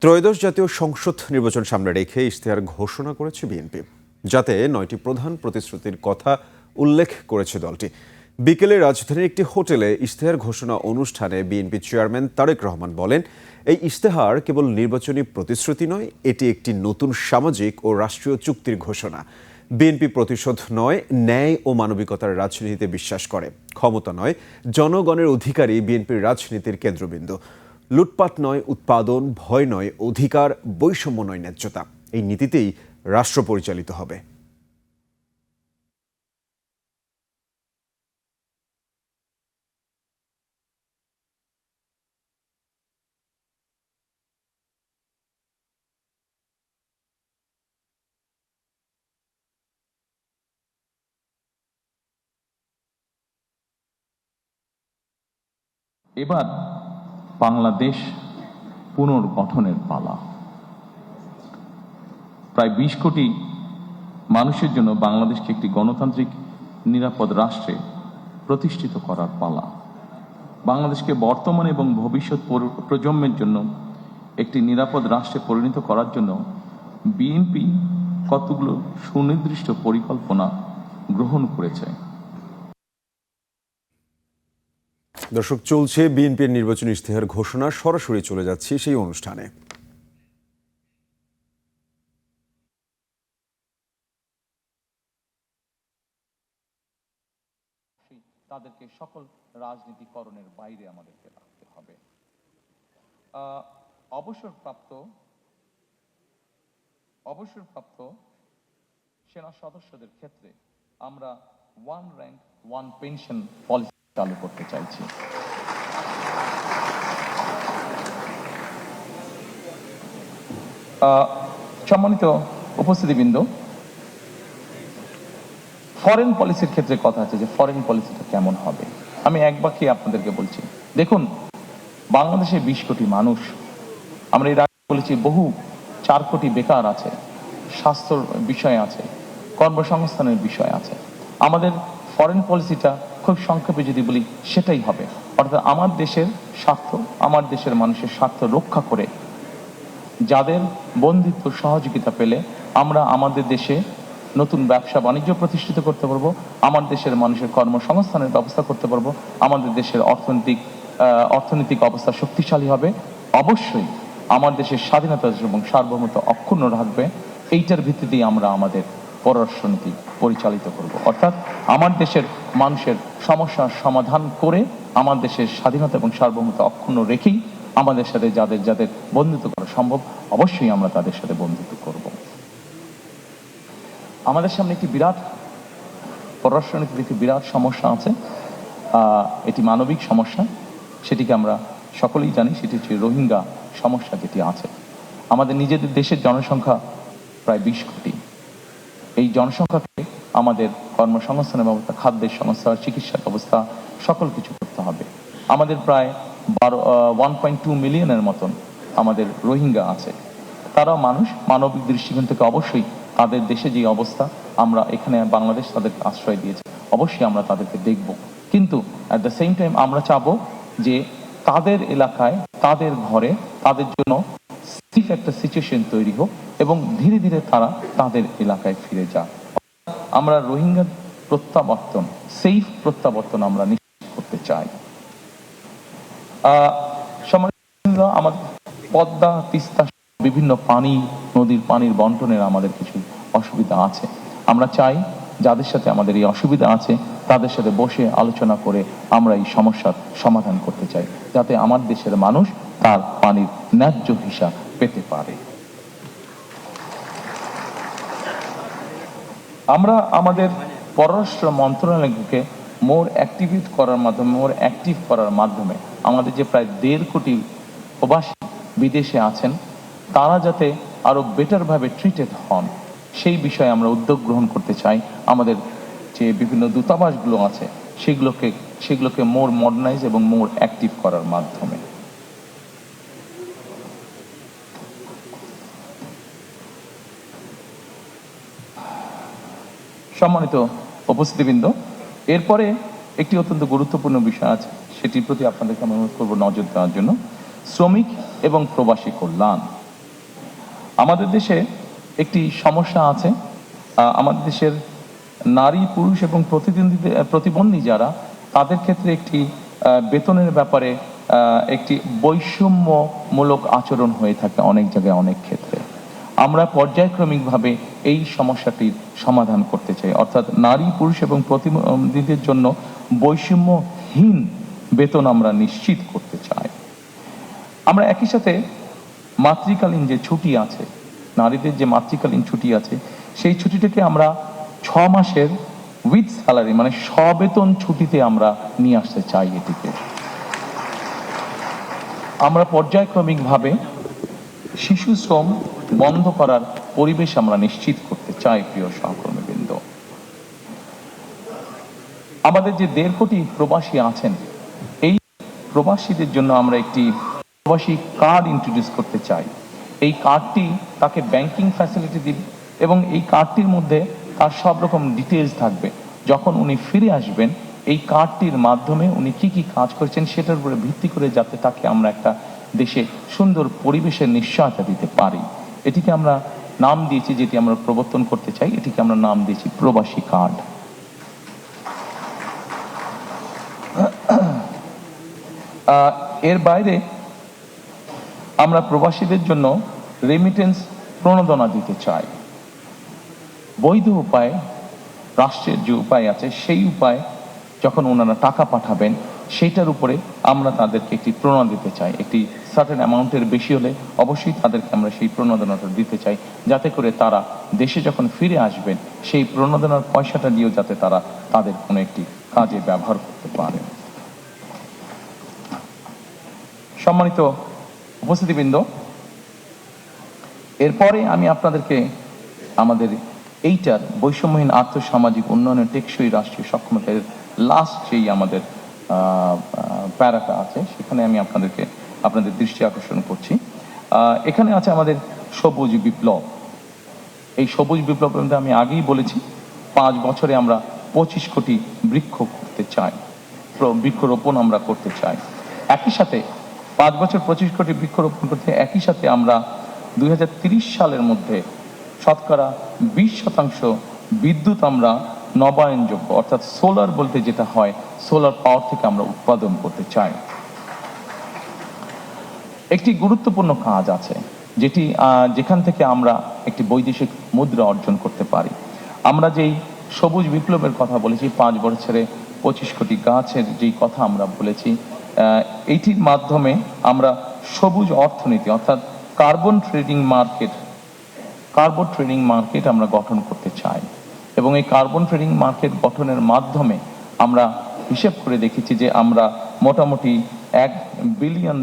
ত্রয়োদশ জাতীয় সংসদ নির্বাচন সামনে রেখে ইশতেহার ঘোষণা করেছে বিএনপি, যাতে 9টি প্রধান প্রতিশ্রুতির কথা উল্লেখ করেছে দলটি। বিকেলে রাজধানীর একটি হোটেলে ইশতেহার ঘোষণা অনুষ্ঠানে বিএনপি চেয়ারম্যান তারেক রহমান বলেন, এই ইশতেহার কেবল নির্বাচনী প্রতিশ্রুতি নয়, এটি একটি নতুন সামাজিক ও রাষ্ট্রীয় চুক্তির ঘোষণা। বিএনপি প্রতিশোধ নয়, ন্যায় ও মানবিকতার রাজনীতিতে বিশ্বাস করে। ক্ষমতা নয়, জনগণের অধিকারই বিএনপির রাজনীতির কেন্দ্রবিন্দু। লুটপাট নয় উৎপাদন, ভয় নয় অধিকার, বৈষম্য নয় ন্যায্যতা। এই নীতিতেই রাষ্ট্র পরিচালিত হবে। এবার বাংলাদেশ পুনর্গঠনের পালা। প্রায় 20 কোটি মানুষের জন্য বাংলাদেশকে একটি গণতান্ত্রিক নিরাপদ রাষ্ট্রে প্রতিষ্ঠিত করার পালা। বাংলাদেশকে বর্তমান এবং ভবিষ্যৎ প্রজন্মের জন্য একটি নিরাপদ রাষ্ট্রে পরিণত করার জন্য বিএনপি কতগুলো সুনির্দিষ্ট পরিকল্পনা গ্রহণ করেছে। দর্শক, চলছে বিএনপির নির্বাচনী ইশতেহার ঘোষণা। সরাসরি চলে যাচ্ছে সেই অনুষ্ঠানে। তাদেরকে সকল রাজনীতিকরণের বাইরে আমাদেরকে রাখতে হবে। অবসরপ্রাপ্ত সেনা সদস্যদের ক্ষেত্রে আমরা 1 র্যাঙ্ক 1 পেনশন পলিসি চালু করতে চাইছি। সম্মানিত উপস্থিতিবৃন্দ, ফরেন পলিসির ক্ষেত্রে কথা আছে যে ফরেন পলিসিটা কেমন হবে। আমি এক বাক্যে আপনাদেরকে বলছি, দেখুন, বাংলাদেশে 20 কোটি মানুষ, আমরা এর আগে বলেছি বহু 4 কোটি বেকার আছে, স্বাস্থ্যর বিষয় আছে, কর্মসংস্থানের বিষয় আছে। আমাদের ফরেন পলিসিটা খুব সংক্ষেপে যদি বলি সেটাই হবে, অর্থাৎ আমার দেশের স্বার্থ, আমার দেশের মানুষের স্বার্থ রক্ষা করে যাদের বন্ধুত্ব সহযোগিতা পেলে আমরা আমাদের দেশে নতুন ব্যবসা বাণিজ্য প্রতিষ্ঠিত করতে পারবো, আমার দেশের মানুষের কর্মসংস্থানের ব্যবস্থা করতে পারবো, আমাদের দেশের অর্থনৈতিক অবস্থা শক্তিশালী হবে। অবশ্যই আমার দেশের স্বাধীনতা এবং সার্বভৌমত্ব অক্ষুণ্ণ রাখবে। এইটার ভিত্তিতেই আমরা আমাদের পররাষ্ট্রনীতি পরিচালিত করব, অর্থাৎ আমার দেশের মানুষের সমস্যার সমাধান করে আমার দেশের স্বাধীনতা এবং সার্বভৌমত্ব অক্ষুণ্ণ রেখেই আমাদের সাথে যাদের বন্ধুত্ব করা সম্ভব, অবশ্যই আমরা তাদের সাথে বন্ধুত্ব করব। আমাদের সামনে একটি বিরাট পররাষ্ট্রনীতির একটি বিরাট সমস্যা আছে। এটি মানবিক সমস্যা, সেটিকে আমরা সকলেই জানি। সেটি হচ্ছে রোহিঙ্গা সমস্যা যেটি আছে। আমাদের নিজেদের দেশের জনসংখ্যা প্রায় 20 কোটি। এই জনসংখ্যাকে আমাদের কর্মসংস্থানের ব্যবস্থা, খাদ্যের সংস্থা, চিকিৎসার ব্যবস্থা, সকল কিছু করতে হবে। আমাদের প্রায় 1.2 মিলিয়নের মতন আমাদের রোহিঙ্গা আছে। তারা মানুষ, মানবিক দৃষ্টিকোণ থেকে অবশ্যই তাদের দেশে যে অবস্থা, আমরা এখানে বাংলাদেশ তাদেরকে আশ্রয় দিয়েছে, অবশ্যই আমরা তাদেরকে দেখব। কিন্তু অ্যাট দ্য সেম টাইম আমরা চাবো যে তাদের এলাকায়, তাদের ঘরে, তাদের জন্য সেফ একটা সিচুয়েশন তৈরি হোক এবং ধীরে ধীরে তারা তাদের এলাকায় ফিরে যাক। আমরা রোহিঙ্গা প্রত্যাবর্তন, সেফ প্রত্যাবর্তন আমরা নিশ্চিত করতে চাই। আমাদের পদ্মা, তিস্তা, বিভিন্ন পানি, নদীর পানির বন্টনের আমাদের কিছু অসুবিধা আছে। আমরা চাই যাদের সাথে আমাদের এই অসুবিধা আছে তাদের সাথে বসে আলোচনা করে আমরা এই সমস্যার সমাধান করতে চাই, যাতে আমার দেশের মানুষ তার পানির ন্যায্য হিসাব পেতে পারে। আমরা আমাদের পররাষ্ট্র মন্ত্রণালয়কে মোর অ্যাক্টিভ করার মাধ্যমে আমাদের যে প্রায় 1.5 কোটি প্রবাসী বিদেশে আছেন, তারা যাতে আরো বেটারভাবে ট্রিটেড হন, সেই বিষয়ে আমরা উদ্যোগ গ্রহণ করতে চাই। আমাদের যে বিভিন্ন দূতাবাসগুলো আছে সেগুলোকে মোর মডার্নাইজ এবং মোর অ্যাক্টিভ করার মাধ্যমে। সম্মানিত উপস্থিতিবৃন্দ, এরপরে একটি অত্যন্ত গুরুত্বপূর্ণ বিষয় আছে, সেটির প্রতি আপনাদেরকে আমি অনুরোধ করব নজর দেওয়ার জন্য। শ্রমিক এবং প্রবাসী কল্যাণ। আমাদের দেশে একটি সমস্যা আছে। আমাদের দেশের নারী পুরুষ এবং প্রতিবন্ধী যারা, তাদের ক্ষেত্রে একটি বেতনের ব্যাপারে একটি বৈষম্যমূলক আচরণ হয়ে থাকে অনেক জায়গায়, অনেক ক্ষেত্রে। আমরা পর্যায়ক্রমিকভাবে এই সমস্যাটির সমাধান করতে চাই, অর্থাৎ নারী পুরুষ এবং প্রতিবন্ধীদের জন্য বৈষম্যহীন বেতন আমরা নিশ্চিত করতে চাই। আমরা একই সাথে মাতৃকালীন যে ছুটি আছে, নারীদের যে মাতৃকালীন ছুটি আছে, সেই ছুটিটাকে আমরা 6 মাসের উইথ স্যালারি মানে সবেতন ছুটিতে আমরা নিয়ে আসতে চাই। এটিকে আমরা পর্যায়ক্রমিকভাবে শিশু শ্রম বন্ধ করার পরিবেশ আমরা নিশ্চিত করতে চাই। প্রিয় সহকর্মীবৃন্দ, আমাদের যে 1.5 কোটি প্রবাসী আছেন, এই প্রবাসীদের জন্য আমরা একটি প্রবাসী কার্ড ইন্ট্রোডিউস করতে চাই। এই কার্ডটি তাকে ব্যাংকিং ফ্যাসিলিটি দিবে এবং এই কার্ডটির মধ্যে তার সব রকম ডিটেলস থাকবে। যখন উনি ফিরে আসবেন, এই কার্ডটির মাধ্যমে উনি কি কি কাজ করেছেন সেটার উপরে ভিত্তি করে যাতে তাকে আমরা একটা দেশে সুন্দর পরিবেশের নিশ্চয়তা দিতে পারি। এটিকে আমরা নাম দিয়েছি, যেটি আমরা প্রবর্তন করতে চাই, এটিকে আমরা নাম দিয়েছি প্রবাসী কার্ড। এর বাইরে আমরা প্রবাসীদের জন্য রেমিটেন্স প্রণোদনা দিতে চাই। বৈধ উপায়, রাষ্ট্রের যে উপায় আছে, সেই উপায় যখন ওনারা টাকা পাঠাবেন, সেইটার উপরে আমরা তাদেরকে একটি প্রণোদনা দিতে চাই। একটি সার্টেন অ্যামাউন্টের বেশি হলে অবশ্যই তাদেরকে আমরা সেই প্রণোদনাটা দিতে চাই, যাতে করে তারা দেশে যখন ফিরে আসবেন, সেই প্রণোদনার পয়সাটা দিয়েও যাতে তারা তাদের কোনো একটি কাজে ব্যবহার করতে পারে। সম্মানিত উপস্থিতিবৃন্দ, এরপরে আমি আপনাদেরকে আমাদের এইটার বৈষম্যহীন আর্থসামাজিক উন্নয়নের টেকসই রাষ্ট্রীয় সক্ষমতার লাস্ট যেই আমাদের প্যারাটা আছে, সেখানে আমি আপনাদের দৃষ্টি আকর্ষণ করছি। এখানে আছে আমাদের সবুজ বিপ্লব। এই সবুজ বিপ্লবের মধ্যে আমি আগেই বলেছি 5 বছরে আমরা 25 কোটি বৃক্ষ করতে চাই, বৃক্ষরোপণ আমরা করতে চাই। একই সাথে 5 বছর 25 কোটি বৃক্ষরোপণ করতে, একই সাথে আমরা 2030 সালের মধ্যে শতকরা 20% বিদ্যুৎ আমরা নবায়নযোগ্য, অর্থাৎ সোলার বলতে যেটা হয়, সোলার পাওয়ার থেকে আমরা উৎপাদন করতে চাই। একটি গুরুত্বপূর্ণ কাজ আছে যেখান থেকে আমরা একটি বৈদেশিক মুদ্রা অর্জন করতে পারি। আমরা যেই সবুজ বিপ্লবের কথা বলেছি, 5 বছরে 25 কোটি গাছের যেই কথা আমরা বলেছি, এইটির মাধ্যমে আমরা সবুজ অর্থনীতি অর্থাৎ কার্বন ট্রেডিং মার্কেট আমরা গঠন করতে চাই। এবং এই কার্বন ট্রেডিং মার্কেট গঠনের মাধ্যমে আমরা হিসেব করে দেখেছি যে আমরা মোটামুটি $1 বিলিয়ন